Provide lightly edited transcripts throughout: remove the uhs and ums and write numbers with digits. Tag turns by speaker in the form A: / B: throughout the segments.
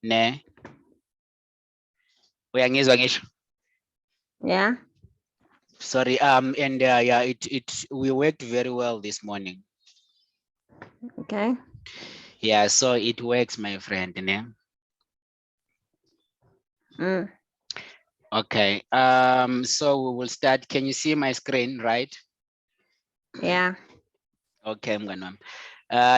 A: Ne. Uyangizwa ngisho?
B: Yeah.
A: Sorry, and yeah, we worked very well this morning.
B: Okay.
A: Yeah, so it works, my friend. Ne? Okay, so we will start. Can you see my screen, right?
B: Yeah.
A: Okay, I'm gonna.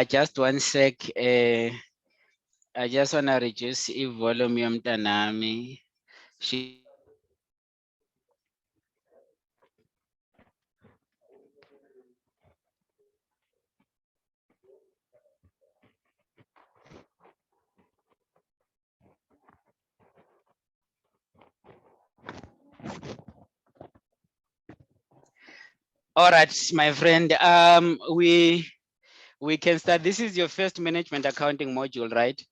A: Just 1 sec. I just wanna reduce the volume yomntanami. All right, my friend. We can start. This is your first management accounting module, right?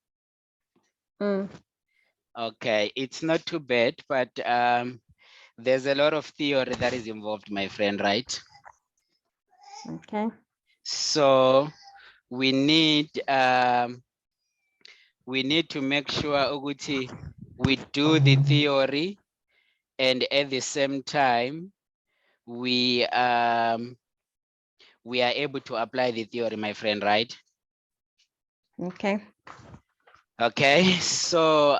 A: Okay, it's not too bad, but there's a lot of theory that is involved, my friend, right?
B: Okay.
A: So we need to make sure ukuthi we do the theory, and at the same time we are able to apply the theory, my friend, right?
B: Okay.
A: Okay, so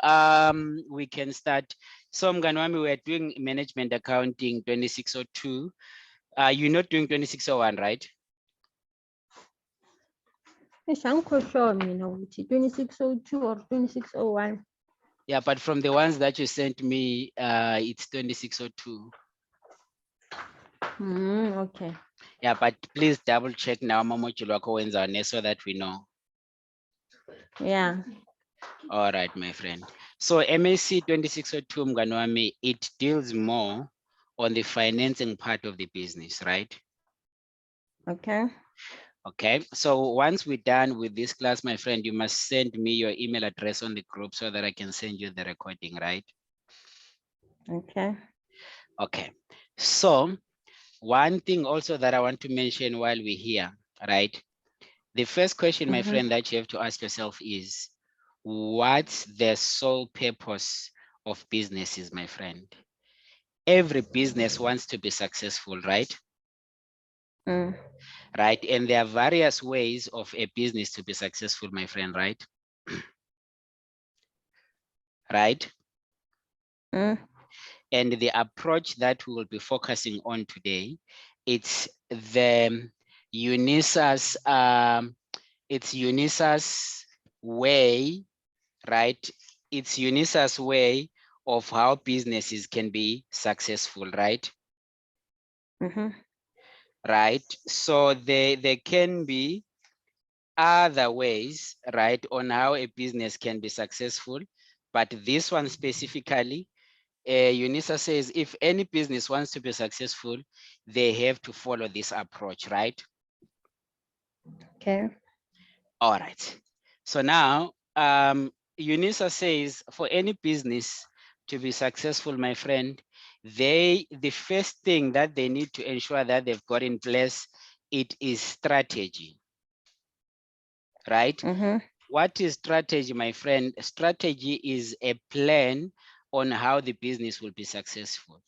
A: we can start. So Mganwami, we're doing management accounting 2602. You're not doing 2601, right?
B: Yes, I'm quite sure, 2602 or 2601.
A: Yeah, but from the ones that you sent me, it's 2602.
B: Okay.
A: Yeah, but please double check now so that we know.
B: Yeah.
A: All right, my friend. So MAC 2602 Mganwami, it deals more on the financing part of the business, right?
B: Okay.
A: Okay, so once we're done with this class, my friend, you must send me your email address on the group so that I can send you the recording, right?
B: Okay.
A: Okay, so one thing also that I want to mention while we're here, right? The first question, my friend, that you have to ask yourself is, what's the sole purpose of businesses, my friend? Every business wants to be successful, right? Right, and there are various ways of a business to be successful, my friend, right? Right? And the approach that we will be focusing on today, it's the UNISA's way, right? It's UNISA's way of how businesses can be successful, right? Right, so there can be other ways, right, on how a business can be successful, but this one specifically, UNISA says if any business wants to be successful, they have to follow this approach, right?
B: Okay. All
A: right. So now, UNISA says for any business to be successful, my friend, the first thing that they need to ensure that they've got in place, it is strategy, right? What is strategy, my friend? Strategy is a plan on how the business will be successful.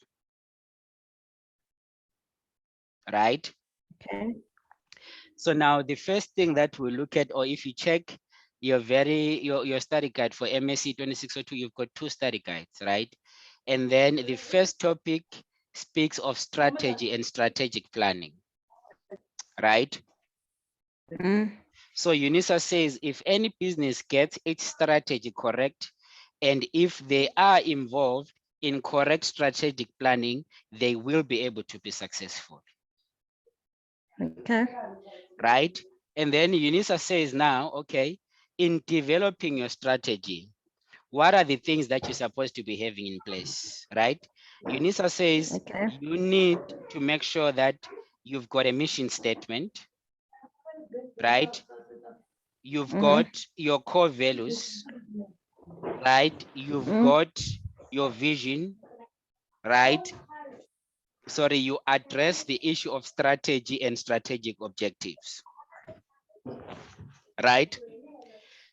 A: Right?
B: Okay.
A: So now the first thing that we look at, or if you check your study guide for MSc 2602, you've got 2 study guides, right? And then the first topic speaks of strategy and strategic planning, right? So UNISA says if any business gets its strategy correct, and if they are involved in correct strategic planning, they will be able to be successful.
B: Okay.
A: Right? And then UNISA says now, okay, in developing your strategy, what are the things that you're supposed to be having in place, right? UNISA says you need to make sure that you've got a mission statement, right? You've got your core values, right? You've got your vision, right? Sorry, you address the issue of strategy and strategic objectives, right?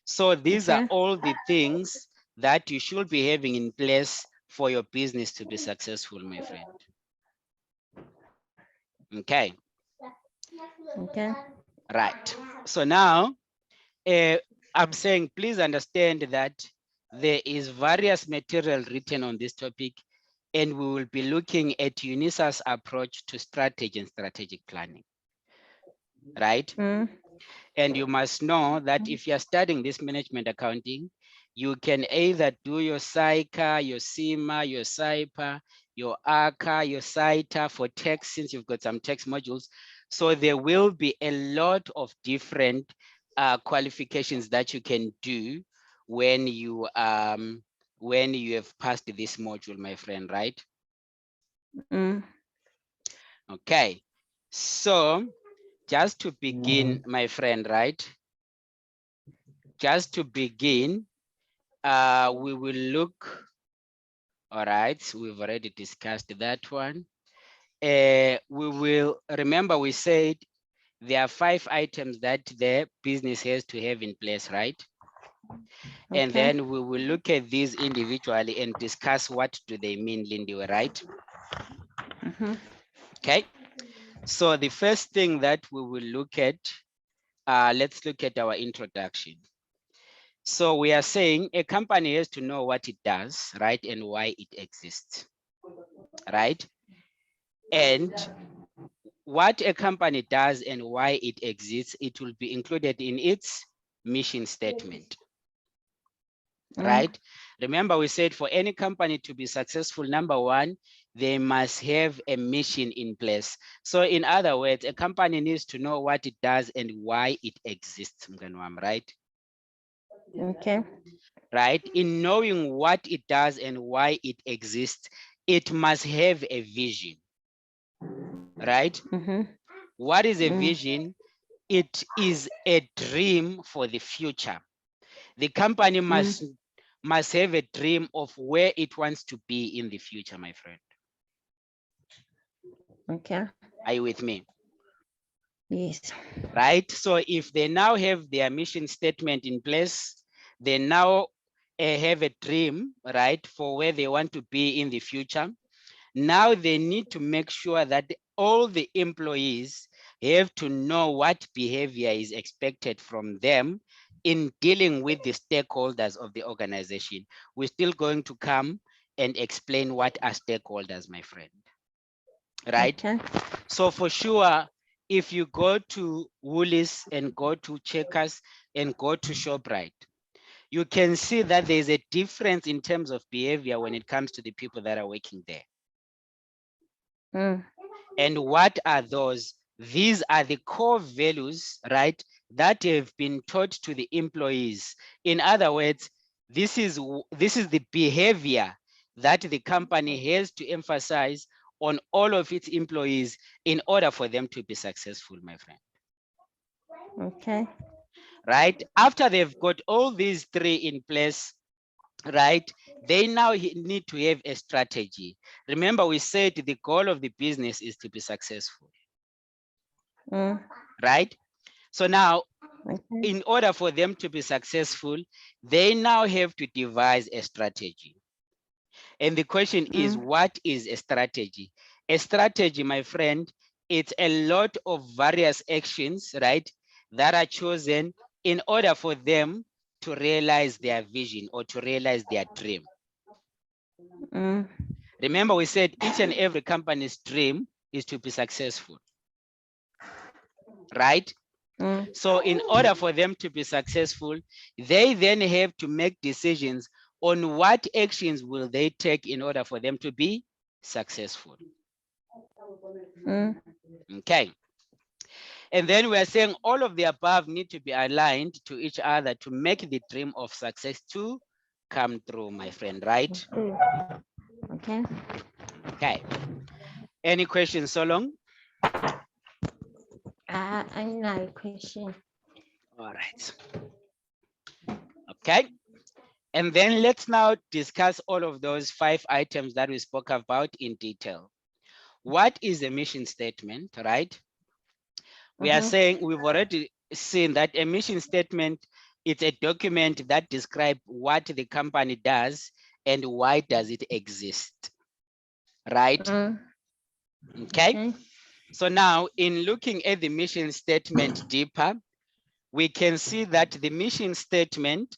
A: So these are all the things that you should be having in place for your business to be successful, my friend. Okay.
B: Okay.
A: Right. So now I'm saying, please understand that there is various material written on this topic, and we will be looking at UNISA's approach to strategy and strategic planning, right? And you must know that if you're studying this management accounting, you can either do your SICA, your CIMA, your SIPA, your ACA, your CITA for tax, since you've got some tax modules. So there will be a lot of different qualifications that you can do when you have passed this module, my friend, right? Okay, so just to begin, my friend, right? Just to begin, we will look, all right, we've already discussed that one. We will, remember we said there are 5 items that the business has to have in place, right?
B: Okay.
A: And then we will look at these individually and discuss what do they mean, Lindy, right? Okay, so the first thing that we will look at, let's look at our introduction. So we are saying a company has to know what it does, right, and why it exists, right? And what a company does and why it exists, it will be included in its mission statement, right? Remember, we said for any company to be successful, number one, they must have a mission in place. So in other words, a company needs to know what it does and why it exists, right?
B: Okay.
A: Right? In knowing what it does and why it exists, it must have a vision, right? What is a vision? It is a dream for the future. The company must have a dream of where it wants to be in the future, my friend.
B: Okay.
A: Are you with me?
B: Yes.
A: Right? So if they now have their mission statement in place, they now have a dream, right, for where they want to be in the future. Now they need to make sure that all the employees have to know what behavior is expected from them in dealing with the stakeholders of the organization. We're still going to come and explain what are stakeholders, my friend. Right?
B: Okay.
A: So for sure, if you go to Woolies and go to Checkers and go to ShopRite, you can see that there's a difference in terms of behavior when it comes to the people that are working there. And what are those? These are the core values, right, that have been taught to the employees. In other words, this is the behavior that the company has to emphasize on all of its employees in order for them to be successful, my friend.
B: Okay.
A: Right? After they've got all these 3 in place, right, they now need to have a strategy. Remember, we said the goal of the business is to be successful. Right? So now, in order for them to be successful, they now have to devise a strategy. And the question is, what is a strategy? A strategy, my friend, it's a lot of various actions, right, that are chosen in order for them to realize their vision or to realize their dream. Remember, we said each and every company's dream is to be successful, right? So in order for them to be successful, they then have to make decisions on what actions will they take in order for them to be successful. Okay. And then we're saying all of the above need to be aligned to each other to make the dream of success to come through, my friend, right?
B: Okay.
A: Okay. Any questions so long?
B: I know a question.
A: All right. Okay. And then let's now discuss all of those 5 items that we spoke about in detail. What is a mission statement, right? We are saying we've already seen that a mission statement It's a document that describes what the company does and why does it exist, right? Okay. So now in looking at the mission statement deeper, we can see that the mission statement,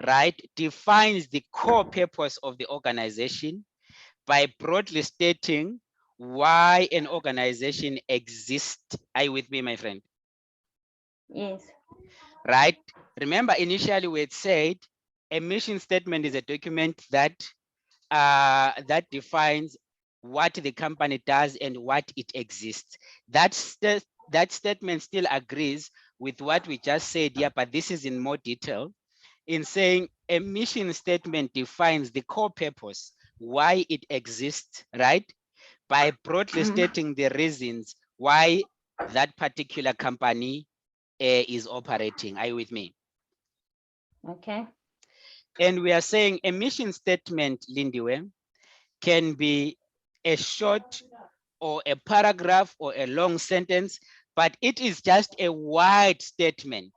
A: right, defines the core purpose of the organization by broadly stating why an organization exists. Are you with me, my friend?
B: Yes.
A: Right? Remember, initially we had said a mission statement is a document that that defines what the company does and what it exists. That statement still agrees with what we just said here, but this is in more detail in saying a mission statement defines the core purpose, why it exists, right? By broadly stating the reasons why that particular company is operating. Are you with me?
B: Okay.
A: And we are saying a mission statement, Lindiwe, can be a short or a paragraph or a long sentence, but it is just a wide statement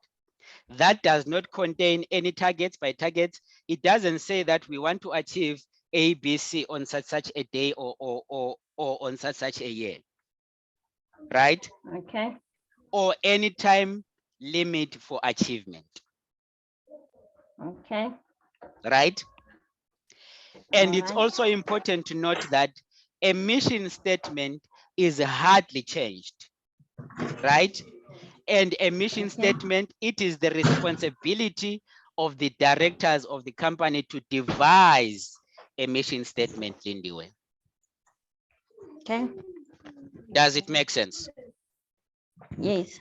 A: that does not contain any targets. By targets, it doesn't say that we want to achieve A, B, C on such a day or on such a year, right?
B: Okay.
A: Or any time limit for achievement.
B: Okay.
A: Right? And it's
B: right.
A: also important to note that a mission statement is hardly changed, right? And a mission statement, it is the responsibility of the directors of the company to devise a mission statement, Lindiwe.
B: Okay.
A: Does it make sense?
B: Yes.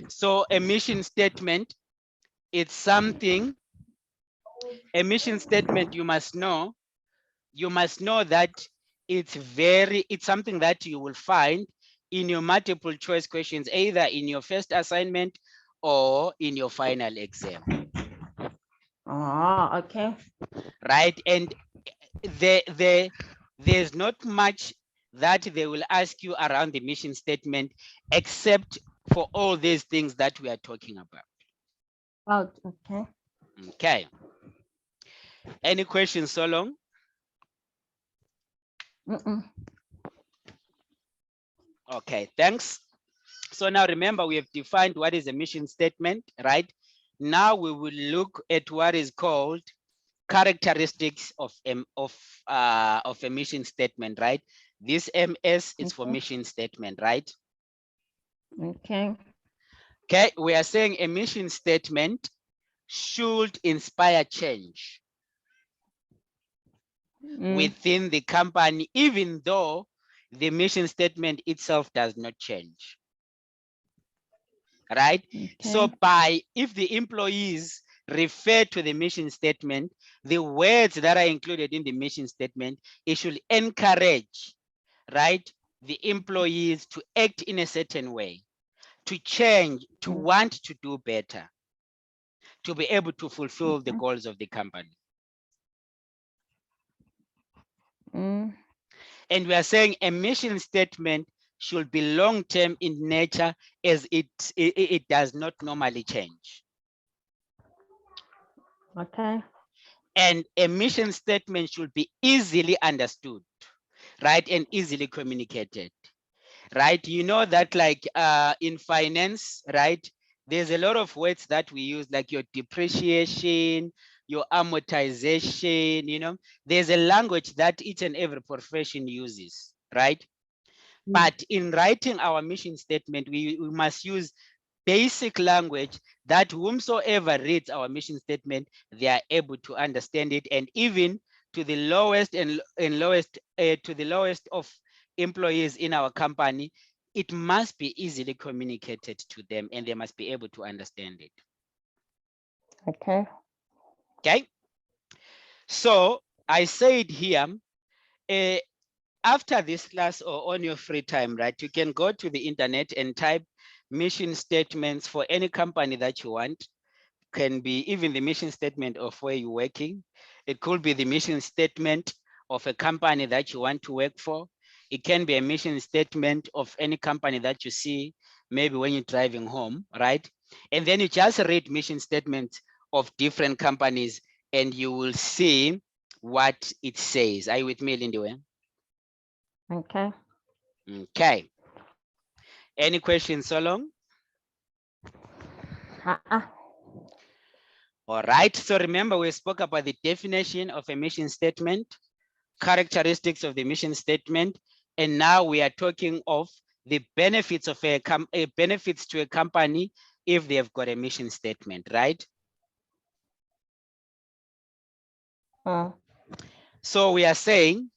A: So a mission statement, it's something, a mission statement you must know that it's something that you will find in your multiple choice questions, either in your first assignment or in your final exam.
B: Oh, okay.
A: Right? And there's not much that they will ask you around the mission statement, except for all these things that we are talking about.
B: Oh, okay.
A: Okay. Any questions so long? Okay, thanks. So now remember, we have defined what is a mission statement, right? Now we will look at what is called characteristics of a mission statement, right? This MS is for mission statement, right?
B: Okay.
A: Okay, we are saying a mission statement should inspire change within the company, even though the mission statement itself does not change. Right? Okay. So if the employees refer to the mission statement, the words that are included in the mission statement, it should encourage, right, the employees to act in a certain way, to change, to want to do better, to be able to fulfill the goals of the company. And we are saying a mission statement should be long-term in nature, as it does not normally change.
B: Okay.
A: And a mission statement should be easily understood, right, and easily communicated, right? You know that, like in finance, right, there's a lot of words that we use, like your depreciation, your amortization, you know, there's a language that each and every profession uses, right? But in writing our mission statement, we must use basic language that whomsoever reads our mission statement, they are able to understand it, and even to the lowest to the lowest of employees in our company, it must be easily communicated to them, and they must be able to understand it.
B: Okay.
A: Okay. So I said here, after this class or on your free time, right, you can go to the internet and type mission statements for any company that you want. Can be even the mission statement of where you're working. It could be the mission statement of a company that you want to work for. It can be a mission statement of any company that you see, maybe when you're driving home, right? And then you just read mission statements of different companies, and you will see what it says. Are you with me, Lindiwe?
B: Okay.
A: Okay. Any questions so long? All right. So remember, we spoke about the definition of a mission statement, characteristics of the mission statement, and now we are talking of the benefits of benefits to a company if they have got a mission statement, right? So we are saying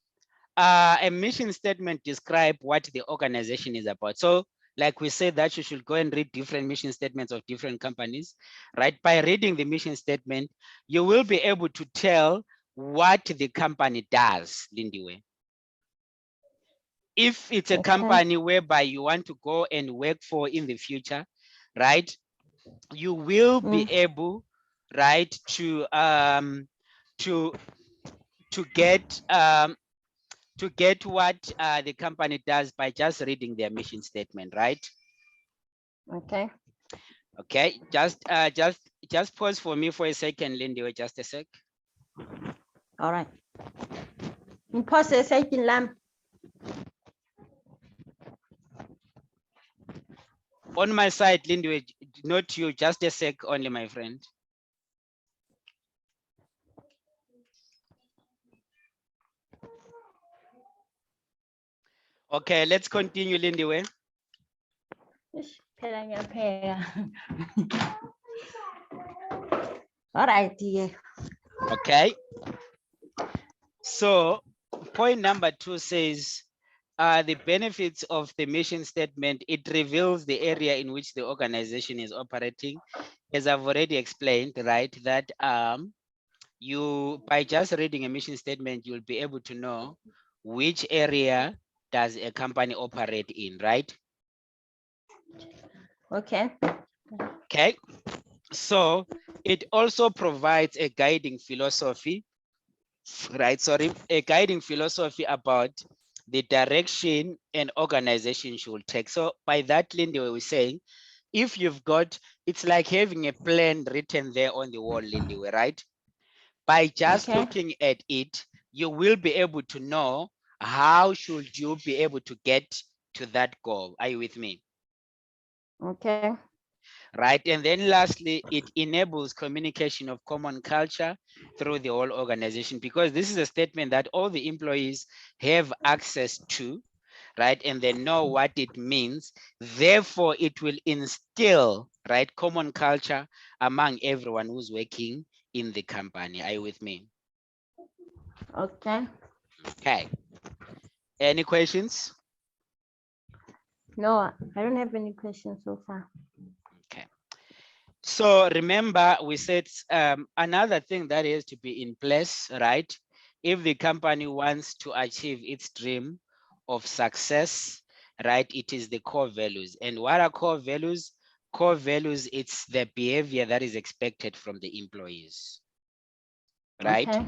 A: a mission statement describes what the organization is about. So like we said that you should go and read different mission statements of different companies, right? By reading the mission statement, you will be able to tell what the company does, Lindiwe. If it's a company whereby you want to go and work for in the future, right? You will be able, right, to get what the company does by just reading their mission statement, right?
B: Okay.
A: Okay, just pause for me for a second, Lindy, wait just a sec.
B: All right. Pause a second, Lam.
A: On my side, Lindy, not you, just a sec only, my friend. Okay, let's continue, Lindy.
B: All right, yeah.
A: Okay. So point number 2 says the benefits of the mission statement. It reveals the area in which the organization is operating. As I've already explained, right, that you, by just reading a mission statement, you'll be able to know which area does a company operate in, right?
B: Okay.
A: Okay. So it also provides a guiding philosophy, right? Sorry, a guiding philosophy about the direction an organization should take. So by that, Lindy, we were saying, if you've got, it's like having a plan written there on the wall, Lindy, right? By just looking at it, you will be able to know how should you be able to get to that goal. Are you with me?
B: Okay.
A: Right. And then lastly, it enables communication of common culture through the whole organization, because this is a statement that all the employees have access to, right? And they know what it means. Therefore, it will instill, right, common culture among everyone who's working in the company. Are you with me?
B: Okay.
A: Okay. Any questions?
B: No, I don't have any questions so far.
A: Okay. So remember, we said another thing that has to be in place, right? If the company wants to achieve its dream of success, right, it is the core values. And what are core values? Core values, it's the behavior that is expected from the employees, right? Okay.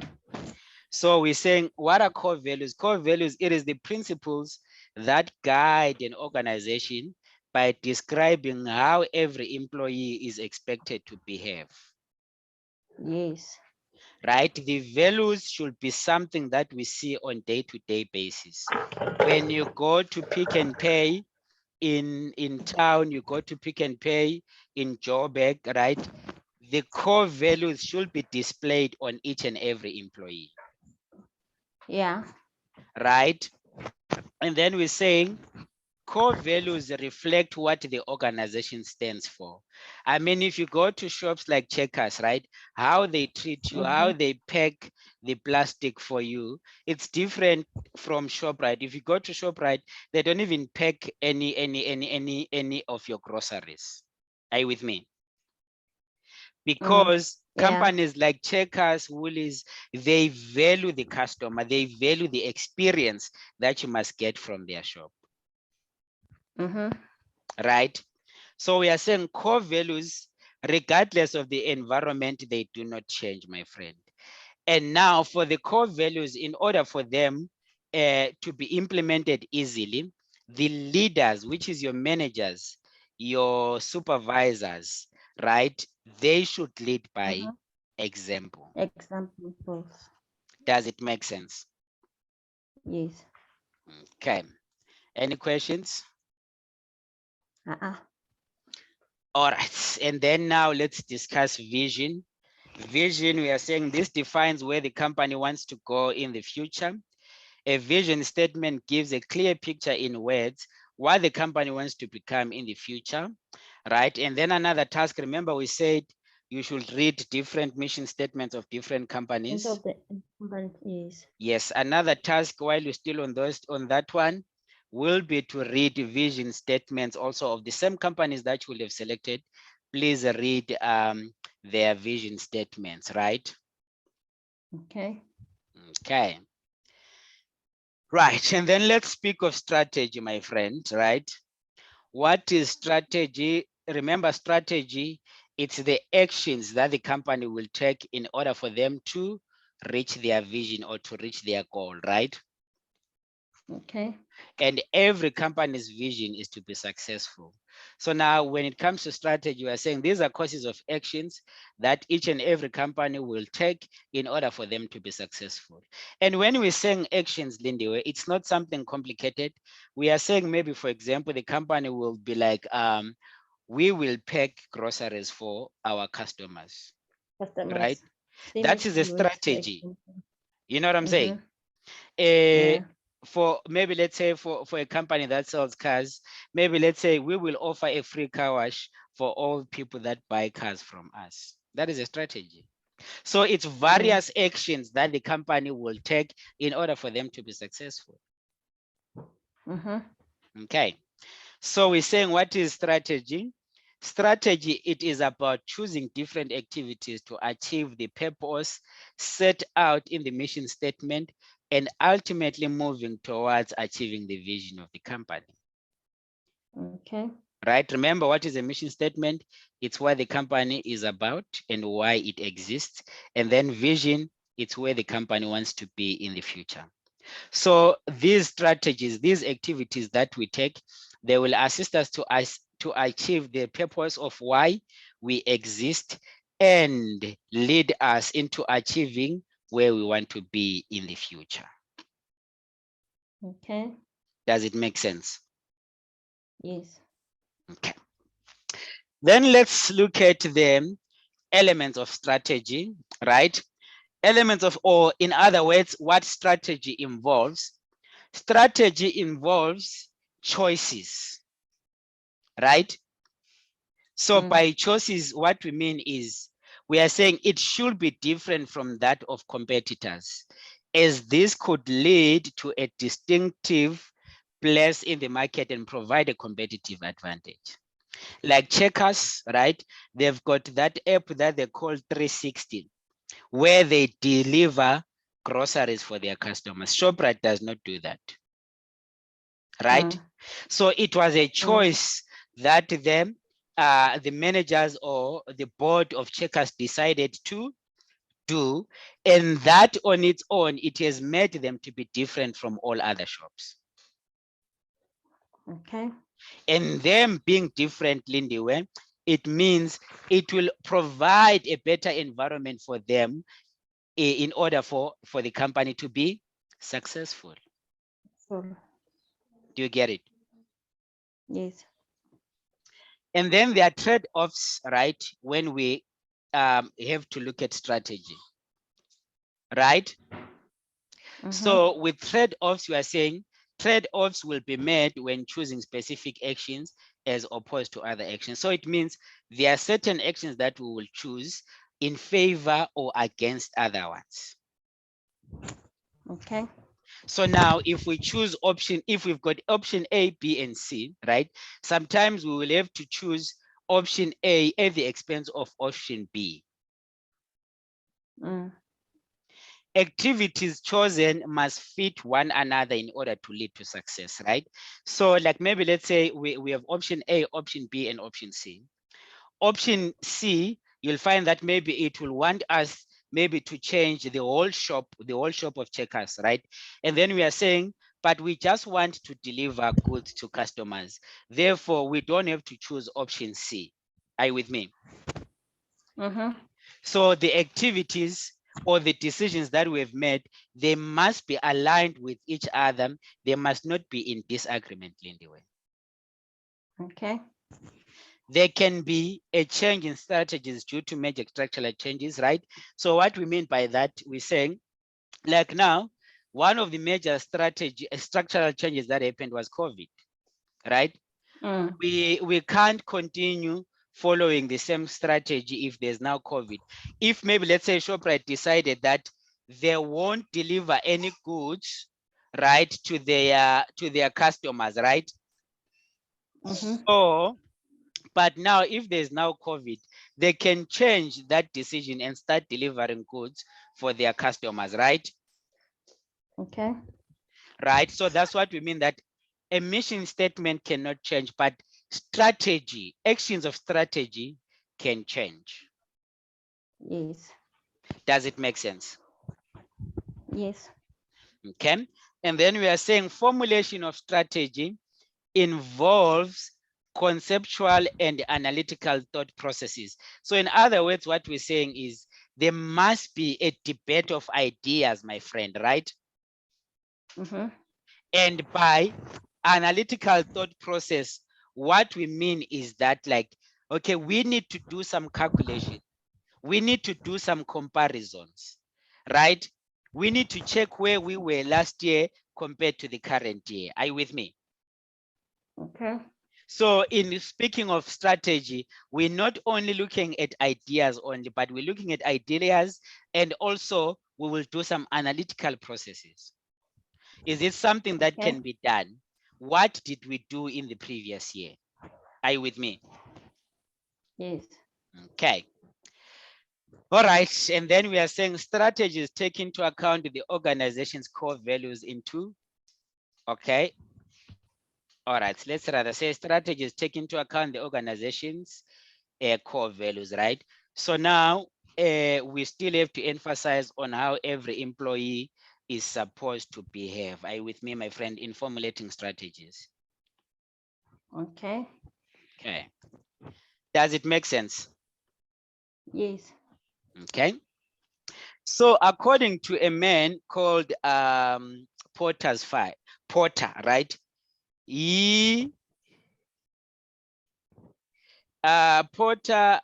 A: So we're saying, what are core values? Core values, it is the principles that guide an organization by describing how every employee is expected to behave.
B: Yes.
A: Right? The values should be something that we see on day-to-day basis. When you go to Pick and Pay in town, you go to Pick and Pay in Joburg, right? The core values should be displayed on each and every employee.
B: Yeah.
A: Right? And then we're saying core values reflect what the organization stands for. I mean, if you go to shops like Checkers, right, how they treat you, how they pack the plastic for you, it's different from ShopRite. If you go to ShopRite, they don't even pack any of your groceries. Are you with me? Because companies like Checkers, Woolies, they value the customer, they value the experience that you must get from their shop. Right? So we are saying core values, regardless of the environment, they do not change, my friend. And now for the core values, in order for them to be implemented easily, the leaders, which is your managers, your supervisors, right? they should lead by example.
B: Examples.
A: Does it make sense?
B: Yes.
A: Okay. Any questions?
B: Uh-uh.
A: All right. And then now let's discuss vision. Vision, we are saying this defines where the company wants to go in the future. A vision statement gives a clear picture in words what the company wants to become in the future, right? And then another task, remember we said you should read different mission statements of different companies.
B: Of the companies.
A: Yes, another task while you're still on that one will be to read vision statements also of the same companies that you will have selected. Please read their vision statements, right?
B: Okay.
A: Okay. Right, and then let's speak of strategy, my friend, right? What is strategy? Remember, strategy, it's the actions that the company will take in order for them to reach their vision or to reach their goal, right?
B: Okay.
A: And every company's vision is to be successful. So now when it comes to strategy, we are saying these are courses of actions that each and every company will take in order for them to be successful. And when we're saying actions, Lindy, it's not something complicated. We are saying maybe, for example, the company will be like, we will pack groceries for our customers, right? That is a strategy. You know what I'm saying?
B: Yeah.
A: For maybe let's say for a company that sells cars, maybe let's say we will offer a free car wash for all people that buy cars from us. That is a strategy. So it's various actions that the company will take in order for them to be successful. Okay. So we're saying what is strategy? Strategy, it is about choosing different activities to achieve the purpose set out in the mission statement and ultimately moving towards achieving the vision of the company.
B: Okay.
A: Right? Remember, what is a mission statement? It's what the company is about and why it exists. And then vision, it's where the company wants to be in the future. So these strategies, these activities that we take, they will assist us to achieve the purpose of why we exist and lead us into achieving where we want to be in the future.
B: Okay.
A: Does it make sense?
B: Yes.
A: Okay. Then let's look at the elements of strategy, right? Elements of, or in other words, what strategy involves. Strategy involves choices, right? So by choices, what we mean is we are saying it should be different from that of competitors, as this could lead to a distinctive place in the market and provide a competitive advantage. Like Checkers, right? They've got that app that they call 360, where they deliver groceries for their customers. ShopRite does not do that, right? So it was a choice that the managers or the board of Checkers decided to do, and that on its own, it has made them to be different from all other shops.
B: Okay.
A: And them being different, Lindy, it means it will provide a better environment for them in order for the company to be successful.
B: Sure.
A: Do you get it?
B: Yes.
A: And then there are trade-offs, right? When we have to look at strategy, right? So with trade-offs, we are saying trade-offs will be made when choosing specific actions as opposed to other actions. So it means there are certain actions that we will choose in favor or against other ones.
B: Okay.
A: So now if we choose option, if we've got option A, B, and C, right? Sometimes we will have to choose option A at the expense of option B. Activities chosen must fit one another in order to lead to success, right? So like maybe let's say we have option A, option B, and option C. Option C, you'll find that maybe it will want us maybe to change the whole shop of Checkers, right? And then we are saying, but we just want to deliver goods to customers. Therefore, we don't have to choose option C. Are you with me? So the activities or the decisions that we've made, they must be aligned with each other. They must not be in disagreement, Lindiwe.
B: Okay.
A: There can be a change in strategies due to major structural changes, right? So what we mean by that, we're saying, like now, one of the major structural changes that happened was COVID, right? We can't continue following the same strategy if there's now COVID. If maybe, let's say ShopRite decided that they won't deliver any goods, right, to their customers, right? So, but now if there's now COVID, they can change that decision and start delivering goods for their customers, right?
B: Okay.
A: Right. So that's what we mean, that a mission statement cannot change, but strategy, actions of strategy can change.
B: Yes.
A: Does it make sense?
B: Yes.
A: Okay. And then we are saying formulation of strategy involves conceptual and analytical thought processes. So in other words, what we're saying is there must be a debate of ideas, my friend, right? And by analytical thought process, what we mean is that, like, okay, we need to do some calculation. We need to do some comparisons, right? We need to check where we were last year compared to the current year. Are you with me?
B: Okay.
A: So in speaking of strategy, we're not only looking at ideas only, but we're looking at ideas, and also we will do some analytical processes. Is it something that can be done? What did we do in the previous year? Are you with me?
B: Yes.
A: Okay. All right. And then we are saying strategies take into account the organization's core values into. Okay. All right. Let's rather say strategies take into account the organization's core values, right? So now we still have to emphasize on how every employee is supposed to behave. Are you with me, my friend, in formulating strategies?
B: Okay.
A: Okay. Does it make sense?
B: Yes.
A: Okay. So according to a man called Porter, right? Porter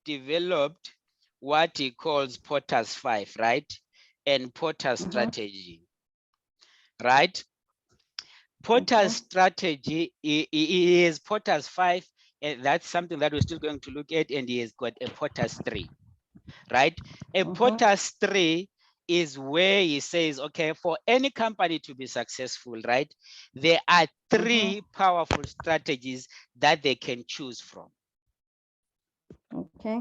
A: developed what he calls Porter's 5, right? And Porter's strategy, right? Porter's strategy is Porter's 5, and that's something that we're still going to look at, and he has got a Porter's 3, right? A Porter's 3 is where he says, okay, for any company to be successful, right, there are 3 powerful strategies that they can choose from.
B: Okay.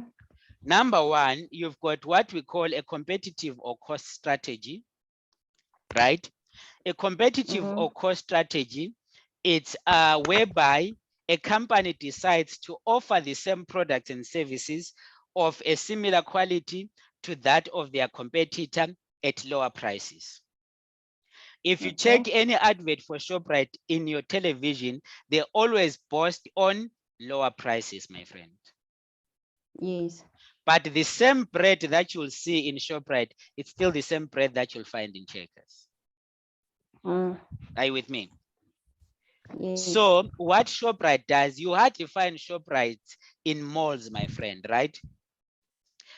A: Number 1, you've got what we call a competitive or cost strategy, right? A competitive or cost strategy, it's whereby a company decides to offer the same products and services of a similar quality to that of their competitor at lower prices. If you check any advert for ShopRite in your television, they always boast on lower prices, my friend.
B: Yes.
A: But the same bread that you'll see in ShopRite, it's still the same bread that you'll find in Checkers. Are you with me? Yes. So what ShopRite does, you hardly find ShopRite in malls, my friend, right?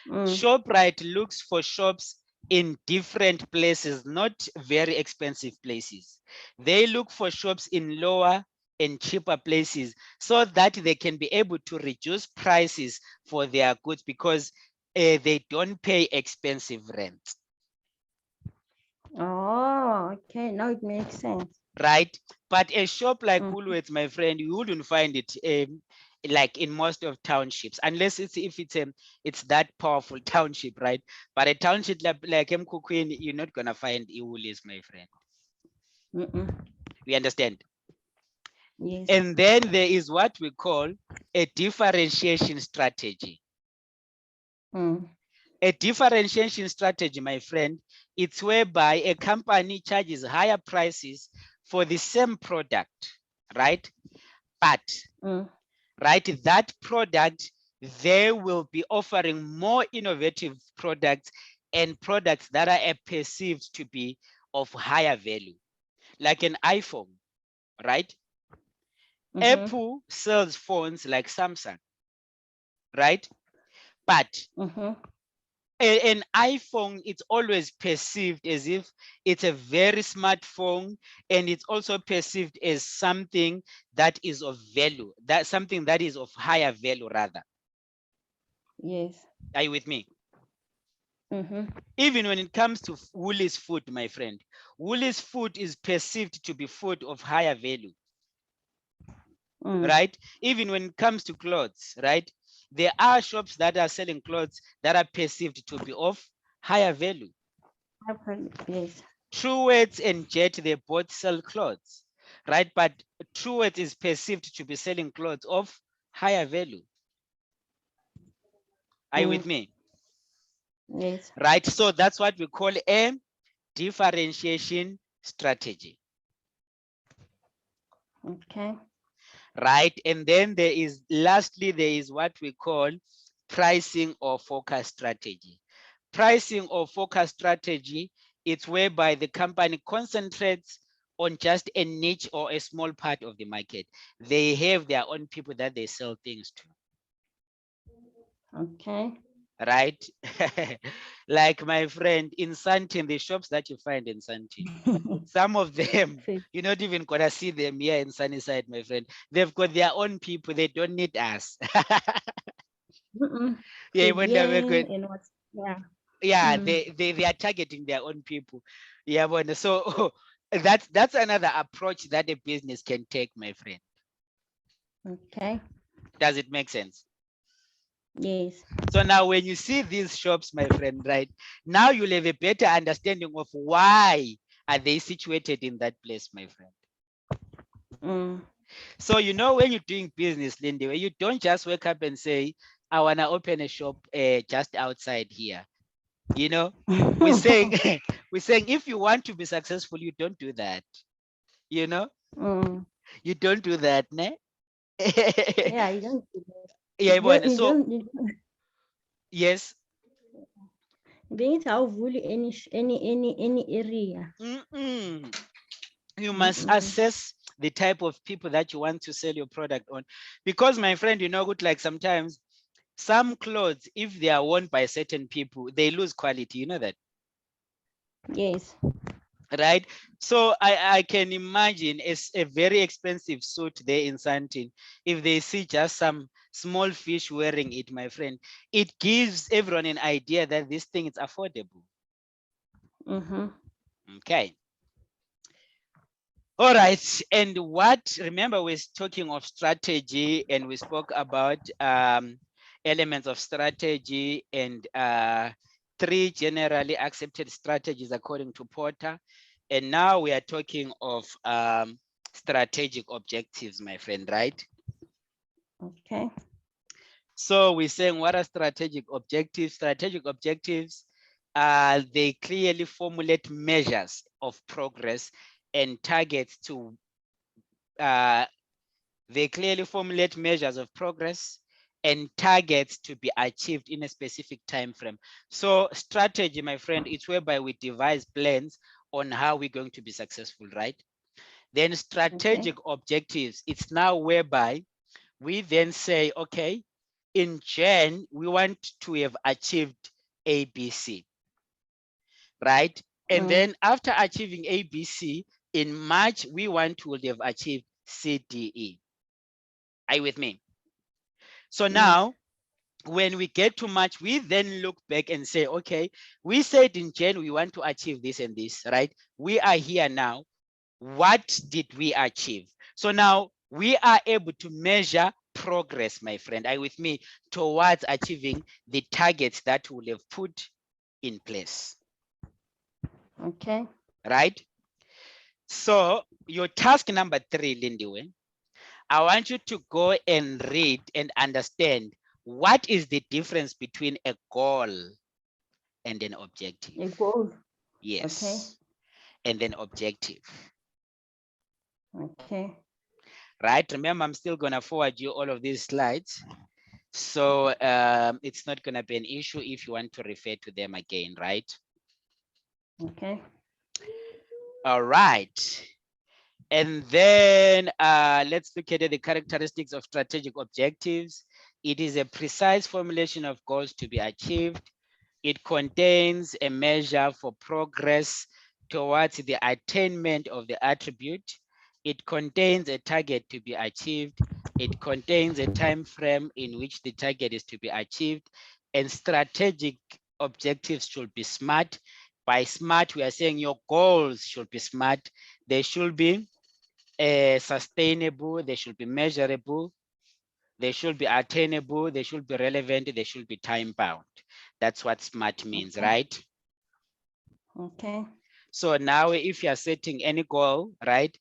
A: ShopRite looks for shops in different places, not very expensive places. They look for shops in lower and cheaper places so that they can be able to reduce prices for their goods, because they don't pay expensive rent.
B: Oh, okay. Now it makes sense.
A: Right? But a shop like Woolworths, my friend, you wouldn't find it like in most of townships, unless it's that powerful township, right? But a township like Mkukwini, you're not gonna find Woolies, my friend. We understand? Yes. And then there is what we call a differentiation strategy. A differentiation strategy, my friend, it's whereby a company charges higher prices for the same product, right? But right, that product, they will be offering more innovative products and products that are perceived to be of higher value, like an iPhone, right? Apple sells phones like Samsung, right? But an iPhone, it's always perceived as if it's a very smart phone, and it's also perceived as something that is of value, that something that is of higher value rather.
B: Yes.
A: Are you with me? Even when it comes to Woolies food, my friend, Woolies food is perceived to be food of higher value, right? Even when it comes to clothes, right? There are shops that are selling clothes that are perceived to be of higher value.
B: Yes.
A: Truworths and Jet, they both sell clothes, right? But Truworths is perceived to be selling clothes of higher value. Are you with me?
B: Yes.
A: Right, so that's what we call a differentiation strategy.
B: Okay.
A: Right, and then lastly, there is what we call pricing or focus strategy. Pricing or focus strategy, it's whereby the company concentrates on just a niche or a small part of the market. They have their own people that they sell things to.
B: Okay.
A: Right? Like my friend in Santin, the shops that you find in Santin, some of them, you're not even gonna see them here in Sunnyside, my friend. They've got their own people, they don't need us. Yeah, when they're good. Yeah, they are targeting their own people. Yeah, but so that's another approach that a business can take, my friend.
B: Okay.
A: Does it make sense?
B: Yes.
A: So now when you see these shops, my friend, right, now you'll have a better understanding of why are they situated in that place, my friend. So you know, when you're doing business, Lindy, you don't just wake up and say, I want to open a shop just outside here. You know, we're saying we're saying if you want to be successful, you don't do that. You know, you don't do that, ne?
B: Yeah, you don't do that.
A: Yeah, but so
B: you
A: yes.
B: Being any area.
A: You must assess the type of people that you want to sell your product on, because my friend, you know, good, like sometimes some clothes, if they are worn by certain people, they lose quality. You know that?
B: Yes.
A: Right, so I can imagine it's a very expensive suit there in Santin. If they see just some small fish wearing it, my friend, it gives everyone an idea that this thing is affordable. Okay, all right. And what, remember, we're talking of strategy, and we spoke about elements of strategy and 3 generally accepted strategies according to Porter. And now we are talking of strategic objectives, my friend, right?
B: Okay.
A: So we're saying, what are strategic objectives? Strategic objectives, they clearly formulate measures of progress and targets to, they clearly formulate measures of progress and targets to be achieved in a specific time frame. So strategy, my friend, it's whereby we devise plans on how we're going to be successful, right? Then strategic objectives, it's now whereby we then say, okay, in Jan, we want to have achieved ABC, right? And then after achieving ABC, in March, we want to have achieved CDE. Are you with me? So now, when we get to March, we then look back and say, okay, we said in January we want to achieve this and this, right? We are here now. What did we achieve? So now we are able to measure progress, my friend. Are you with me? Towards achieving the targets that we'll have put in place.
B: Okay.
A: Right? So your task number 3, Lindy, I want you to go and read and understand what is the difference between a goal and an objective.
B: A goal.
A: Yes.
B: Okay.
A: And an objective.
B: Okay.
A: Right? Remember, I'm still going to forward you all of these slides So it's not going to be an issue if you want to refer to them again, right?
B: Okay.
A: All right. And then let's look at the characteristics of strategic objectives. It is a precise formulation of goals to be achieved. It contains a measure for progress towards the attainment of the attribute. It contains a target to be achieved. It contains a time frame in which the target is to be achieved. And strategic objectives should be smart. By smart, we are saying your goals should be smart. They should be sustainable, they should be measurable, they should be attainable, they should be relevant, they should be time bound. That's what SMART means,
B: Okay.
A: right?
B: Okay.
A: So now if you are setting any goal, right,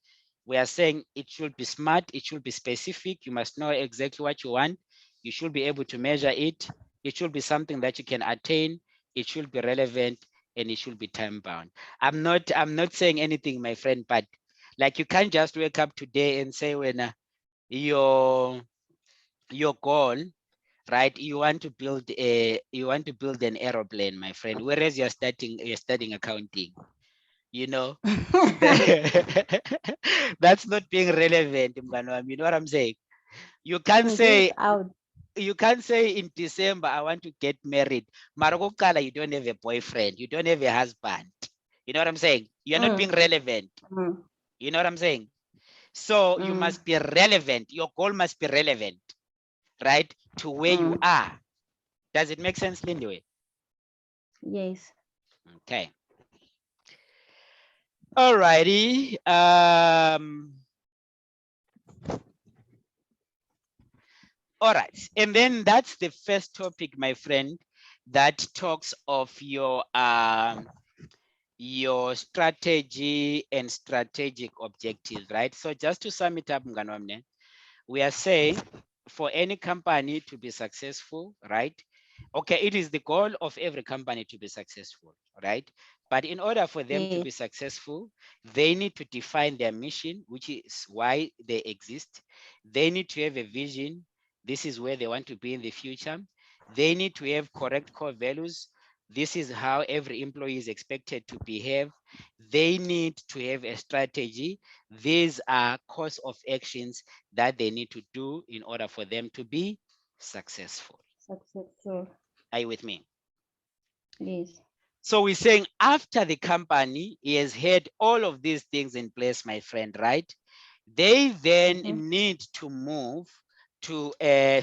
A: we are saying it should be SMART, it should be specific, you must know exactly what you want, you should be able to measure it, it should be something that you can attain, it should be relevant, and it should be time bound. I'm not saying anything, my friend, but like you can't just wake up today and say when your goal, right, you want to build an aeroplane, my friend, whereas you're studying accounting, you know. That's not being relevant, Mganwam, you know what I'm saying? You can't
B: It is
A: say
B: out.
A: in December I want to get married, Marokala, you don't have a boyfriend, you don't have a husband, you know what I'm saying? You're not being relevant, you know what I'm saying? So you must be relevant, your goal must be relevant, right, to where you are. Does it make sense, Lindy?
B: Yes.
A: Okay. All righty. All right. And then that's the first topic, my friend, that talks of your strategy and strategic objectives, right? So just to sum it up, Mganwamne, we are saying for any company to be successful, right? Okay, it is the goal of every company to be successful, right? But in order for them to be successful, they need to define their mission, which is why they exist. They need to have a vision. This is where they want to be in the future. They need to have correct core values. This is how every employee is expected to behave. They need to have a strategy. These are course of actions that they need to do in order for them to be successful.
B: Successful.
A: Are you with me?
B: Yes.
A: So we're saying after the company has had all of these things in place, my friend, right? They then need to move to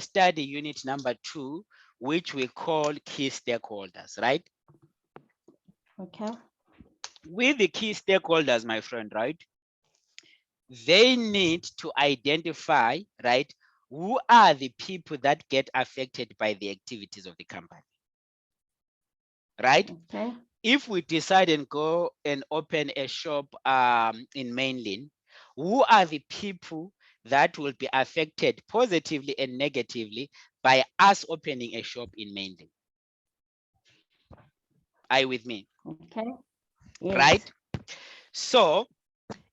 A: study unit number 2, which we call key stakeholders, right?
B: Okay.
A: With the key stakeholders, my friend, right? They need to identify, right, who are the people that get affected by the activities of the company, right?
B: Okay.
A: If we decide and go and open a shop in Mainland, who are the people that will be affected positively and negatively by us opening a shop in Mainland? Are you with me?
B: Okay. Yes.
A: Right? So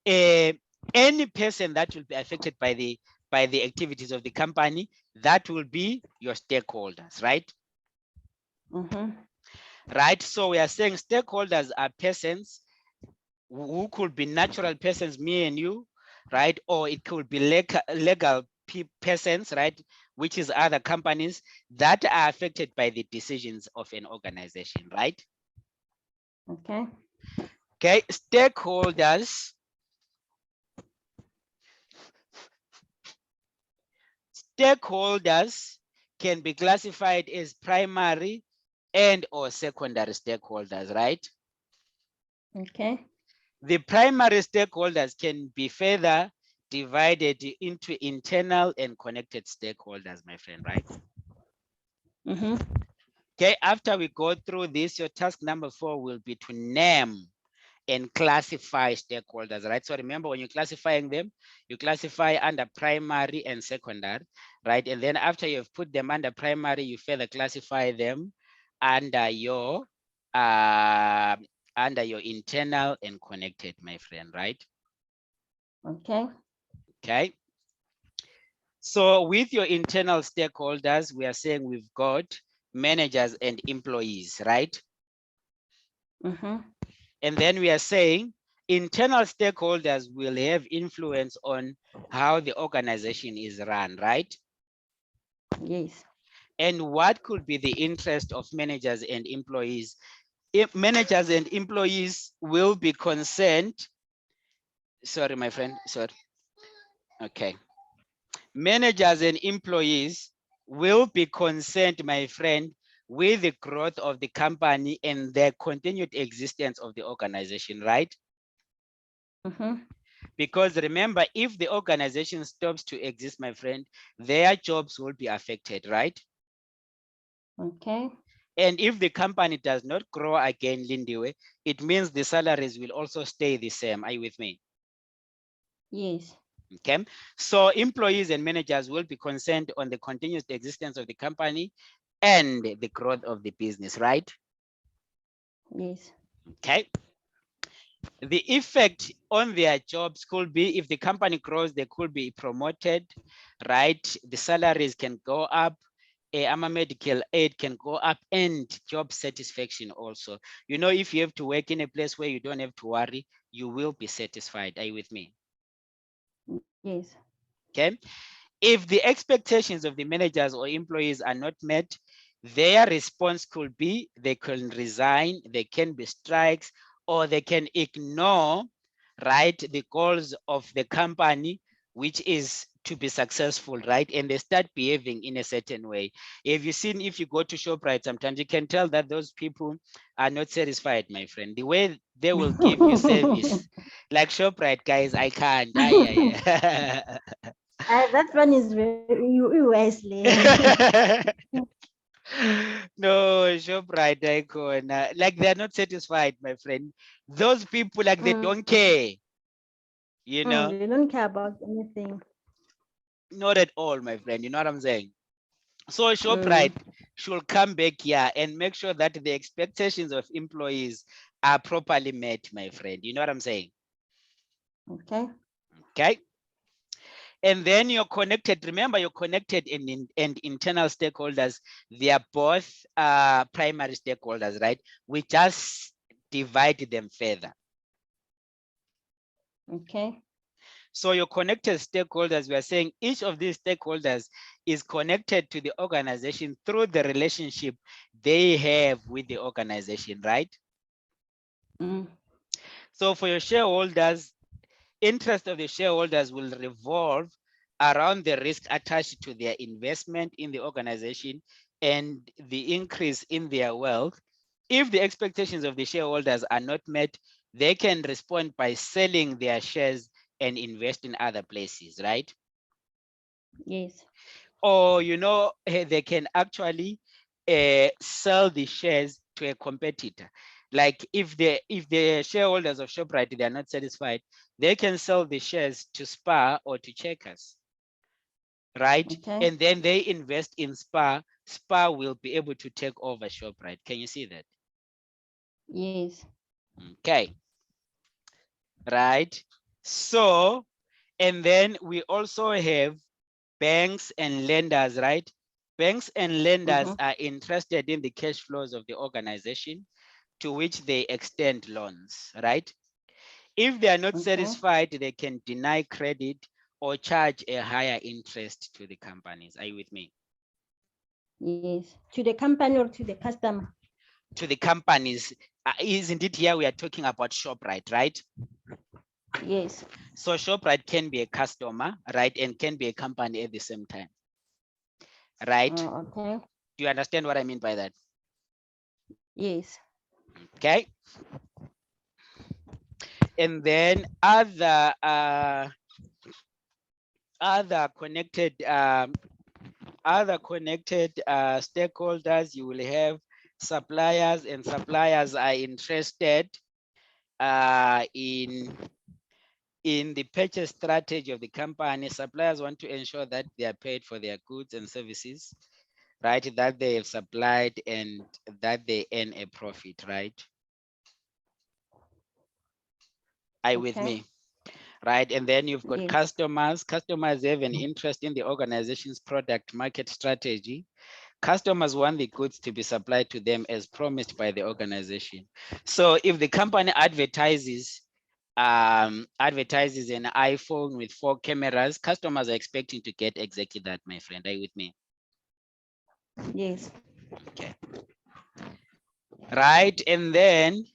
A: any person that will be affected by the activities of the company, that will be your stakeholders, right? Right. So we are saying stakeholders are persons who could be natural persons, me and you, right? Or it could be legal persons, right? Which is other companies that are affected by the decisions of an organization, right?
B: Okay.
A: Okay, stakeholders. Stakeholders can be classified as primary and or secondary stakeholders, right?
B: Okay.
A: The primary stakeholders can be further divided into internal and connected stakeholders, my friend, right? Okay, after we go through this, your task number 4 will be to name and classify stakeholders, right? So remember, when you're classifying them, you classify under primary and secondary, right? And then after you've put them under primary, you further classify them under your internal and connected, my friend, right?
B: Okay.
A: Okay. So with your internal stakeholders, we are saying we've got managers and employees, right? And then we are saying internal stakeholders will have influence on how the organization is run, right?
B: Yes.
A: And what could be the interest of managers and employees? If managers and employees will be concerned, sorry, my friend, sorry. Okay. Managers and employees will be concerned, my friend, with the growth of the company and the continued existence of the organization, right? Because remember, if the organization stops to exist, my friend, their jobs will be affected, right?
B: Okay.
A: And if the company does not grow again, Lindiwe, it means the salaries will also stay the same. Are you with me?
B: Yes.
A: Okay, so employees and managers will be concerned on the continuous existence of the company and the growth of the business, right?
B: Yes.
A: Okay. The effect on their jobs could be if the company grows, they could be promoted, right? The salaries can go up, AMA medical aid can go up, and job satisfaction also. You know, if you have to work in a place where you don't have to worry, you will be satisfied. Are you with me?
B: Yes.
A: Okay. If the expectations of the managers or employees are not met, their response could be they can resign, they can be strikes, or they can ignore, right, the goals of the company, which is to be successful, right? And they start behaving in a certain way. Have you seen, if you go to ShopRite, sometimes you can tell that those people are not satisfied, my friend. The way they will give you service, like ShopRite, guys, I can't.
B: That one is very Wesley.
A: No, ShopRite icon. Like they're not satisfied, my friend. Those people, like they don't care, you know,
B: They don't care about anything.
A: not at all, my friend. You know what I'm saying? So
B: Mm.
A: ShopRite should come back here and make sure that the expectations of employees are properly met, my friend. You know what I'm saying?
B: Okay.
A: Okay. And then you're connected. Remember, you're connected and internal stakeholders. They are both primary stakeholders, right? We just divide them further.
B: Okay.
A: So your connected stakeholders, we are saying each of these stakeholders is connected to the organization through the relationship they have with the organization, right?
B: Mm.
A: So for your shareholders, interest of the shareholders will revolve around the risk attached to their investment in the organization and the increase in their wealth. If the expectations of the shareholders are not met, they can respond by selling their shares and invest in other places, right?
B: Yes.
A: Or, you know, they can actually sell the shares to a competitor. Like if the shareholders of ShopRite, they are not satisfied, they can sell the shares to Spar or to Checkers, right?
B: Okay.
A: And then they invest in Spar. Spar will be able to take over ShopRite. Can you see that?
B: Yes.
A: Okay, right? So, and then we also have banks and lenders, right? Banks and lenders are interested in the cash flows of the organization to which they extend loans, right? If they are not
B: Okay.
A: satisfied, they can deny credit or charge a higher interest to the companies. Are you with me?
B: Yes. To the company or to the customer?
A: To the companies. Isn't it here we are talking about ShopRite, right?
B: Yes.
A: So ShopRite can be a customer, right? And can be a company at the same time, right?
B: Okay.
A: Do you understand what I mean by that?
B: Yes.
A: Okay. And then other connected stakeholders, you will have suppliers, and suppliers are interested in the purchase strategy of the company. Suppliers want to ensure that they are paid for their goods and services, right, that they have supplied, and that they earn a profit, right? Are you with
B: Okay.
A: me? right? And then you've got
B: Yes.
A: customers. Customers have an interest in the organization's product market strategy. Customers want the goods to be supplied to them as promised by the organization. So if the company advertises an iPhone with 4 cameras, customers are expecting to get exactly that, my friend. Are you with me?
B: Yes.
A: Okay. Right, and then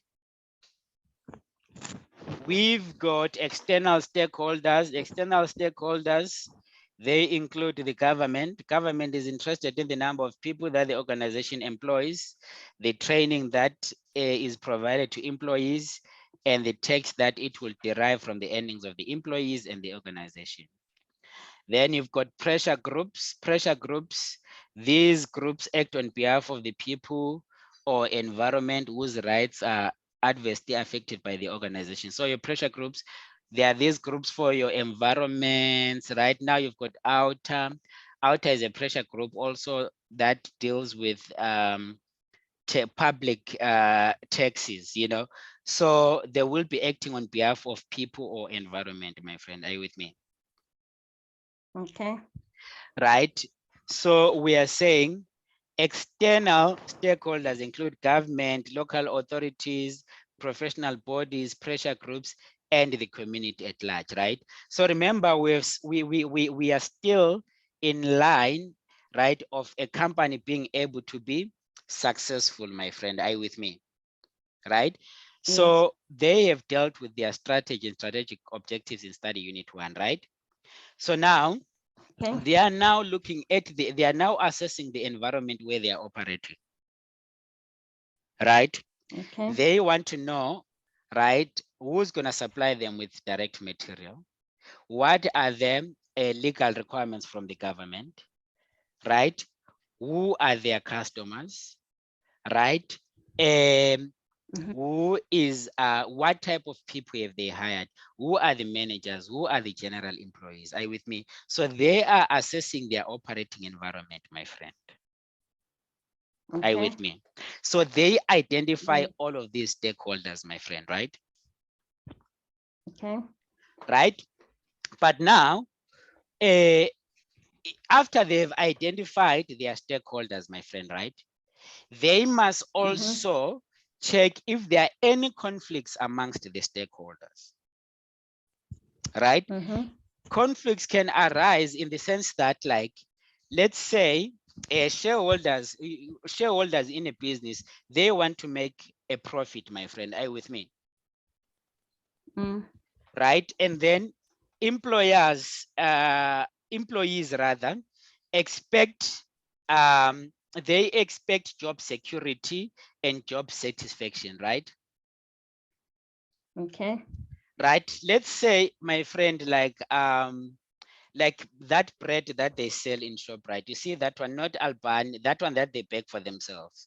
A: we've got external stakeholders. External stakeholders, they include the government. Government is interested in the number of people that the organization employs, the training that is provided to employees, and the tax that it will derive from the earnings of the employees and the organization. Then you've got pressure groups. Pressure groups, these groups act on behalf of the people or environment whose rights are adversely affected by the organization. So your pressure groups, there are these groups for your environments. Right now you've got outer. Outer is a pressure group also that deals with public taxes, you know. So they will be acting on behalf of people or environment, my friend. Are you with me?
B: Okay.
A: Right? So we are saying external stakeholders include government, local authorities, professional bodies, pressure groups, and the community at large, right? So remember, we are still in line, right, of a company being able to be successful, my friend. Are you with me? Right? So they have dealt with their strategy and strategic objectives in study unit 1, right? So now,
B: Okay.
A: they are now looking at they are now assessing the environment where they are operating, right?
B: Okay.
A: They want to know, right, who's going to supply them with direct material, what are the legal requirements from the government, right? Who are their customers, right? Who is what type of people have they hired? Who are the managers? Who are the general employees? Are you with me? So they are assessing their operating environment, my friend.
B: Okay.
A: Are you with me? So they identify all of these stakeholders, my friend, right?
B: Okay.
A: Right? But now, after they've identified their stakeholders, my friend, right? They must also check if there are any conflicts amongst the stakeholders, right? Conflicts can arise in the sense that, like, let's say shareholders in a business, they want to make a profit, my friend. Are you with me? Right? And then employees rather expect they expect job security and job satisfaction, right?
B: Okay.
A: Right, let's say, my friend, like that bread that they sell in ShopRite, you see that one, not Alban, that one that they bake for themselves.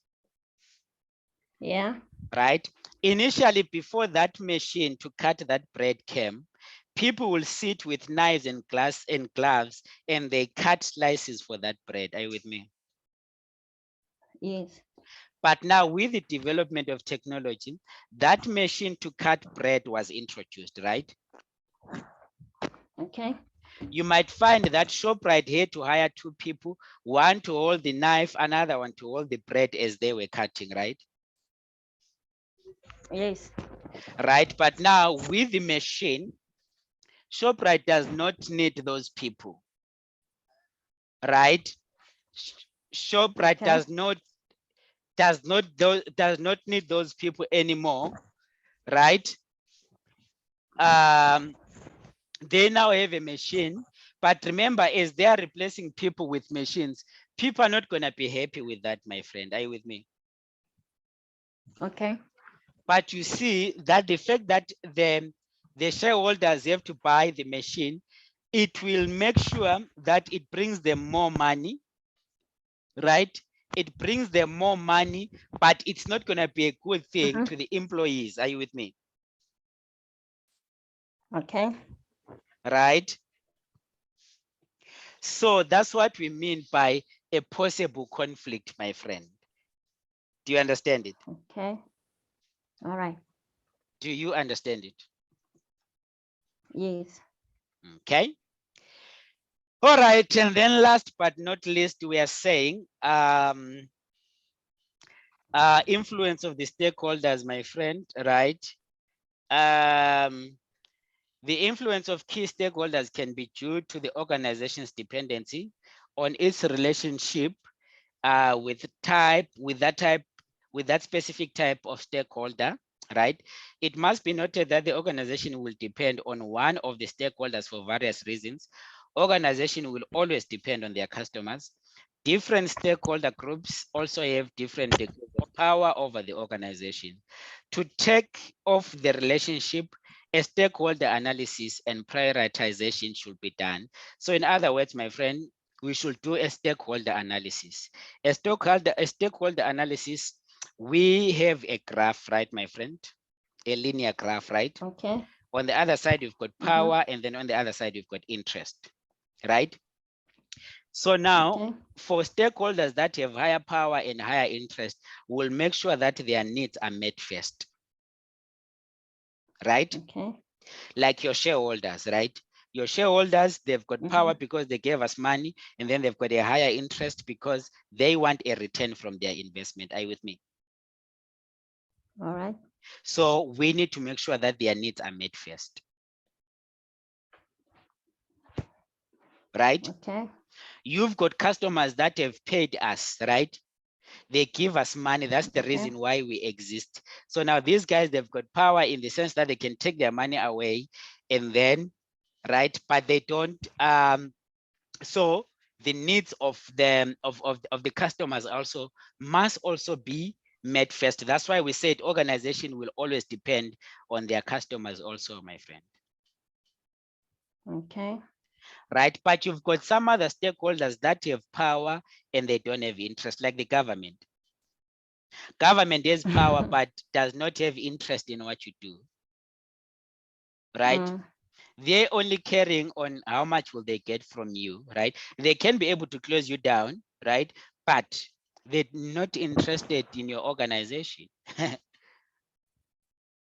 B: Yeah.
A: Right, initially, before that machine to cut that bread came, people will sit with knives and gloves and they cut slices for that bread. Are you with me?
B: Yes.
A: But now, with the development of technology, that machine to cut bread was introduced, right?
B: Okay.
A: You might find that ShopRite had to hire 2 people, one to hold the knife, another one to hold the bread as they were cutting, right?
B: Yes.
A: Right, but now with the machine, ShopRite does not need those people, right? ShopRite does not need those people anymore, right? They now have a machine, but remember, as they are replacing people with machines, people are not going to be happy with that, my friend. Are you with me?
B: Okay.
A: But you see that the fact that the shareholders have to buy the machine, it will make sure that it brings them more money, right? It brings them more money, but it's not going to be a good thing to the employees. Are you with me?
B: Okay.
A: Right? So that's what we mean by a possible conflict, my friend. Do you understand it?
B: Okay. All right.
A: Do you understand it?
B: Yes.
A: Okay. All right, and then last but not least, we are saying influence of the stakeholders, my friend, right? The influence of key stakeholders can be due to the organization's dependency on its relationship with that specific type of stakeholder, right? It must be noted that the organization will depend on one of the stakeholders for various reasons. Organization will always depend on their customers. Different stakeholder groups also have different degrees of power over the organization. To take off the relationship, a stakeholder analysis and prioritization should be done. So in other words, my friend, we should do a stakeholder analysis. A stakeholder analysis, we have a graph, right, my friend? A linear graph, right?
B: Okay.
A: On the other side, we've got power, and then on the other side, we've got interest, right? So now, for stakeholders that have higher power and higher interest, we'll make sure that their needs are met first, right?
B: Okay.
A: Like your shareholders, right? Your shareholders, they've got power because they gave us money, and then they've got a higher interest because they want a return from their investment. Are you with me?
B: All right.
A: So we need to make sure that their needs are met first. Right?
B: Okay.
A: You've got customers that have paid us, right? They give us money. That's the reason why we exist. So now these guys, they've got power in the sense that they can take their money away and then, right? But they don't, so the needs of them of the customers also must also be met first. That's why we said organization will always depend on their customers also, my friend.
B: Okay.
A: Right, but you've got some other stakeholders that have power and they don't have interest, like the government. Government has power but does not have interest in what you do, right? They're only caring on how much will they get from you, right? They can be able to close you down, right? But they're not interested in your organization.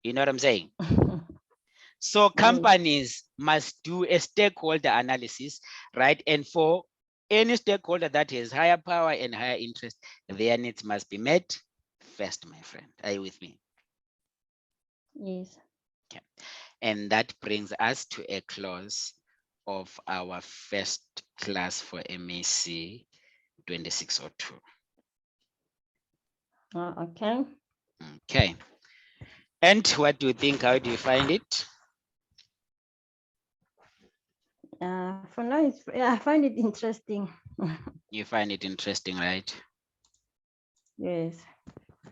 A: You know what I'm saying? So companies must do a stakeholder analysis, right? And for any stakeholder that has higher power and higher interest, their needs must be met first, my friend. Are you with me?
B: Yes.
A: Okay. And that brings us to a close of our first class for MAC 2602.
B: Okay.
A: Okay. And what do you think? How do you find it?
B: For now, I find it interesting.
A: You find it interesting, right?
B: Yes.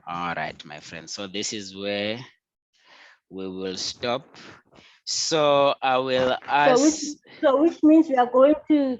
A: All right, my friend. So this is where we will stop. So I will ask.
B: So which means we are going to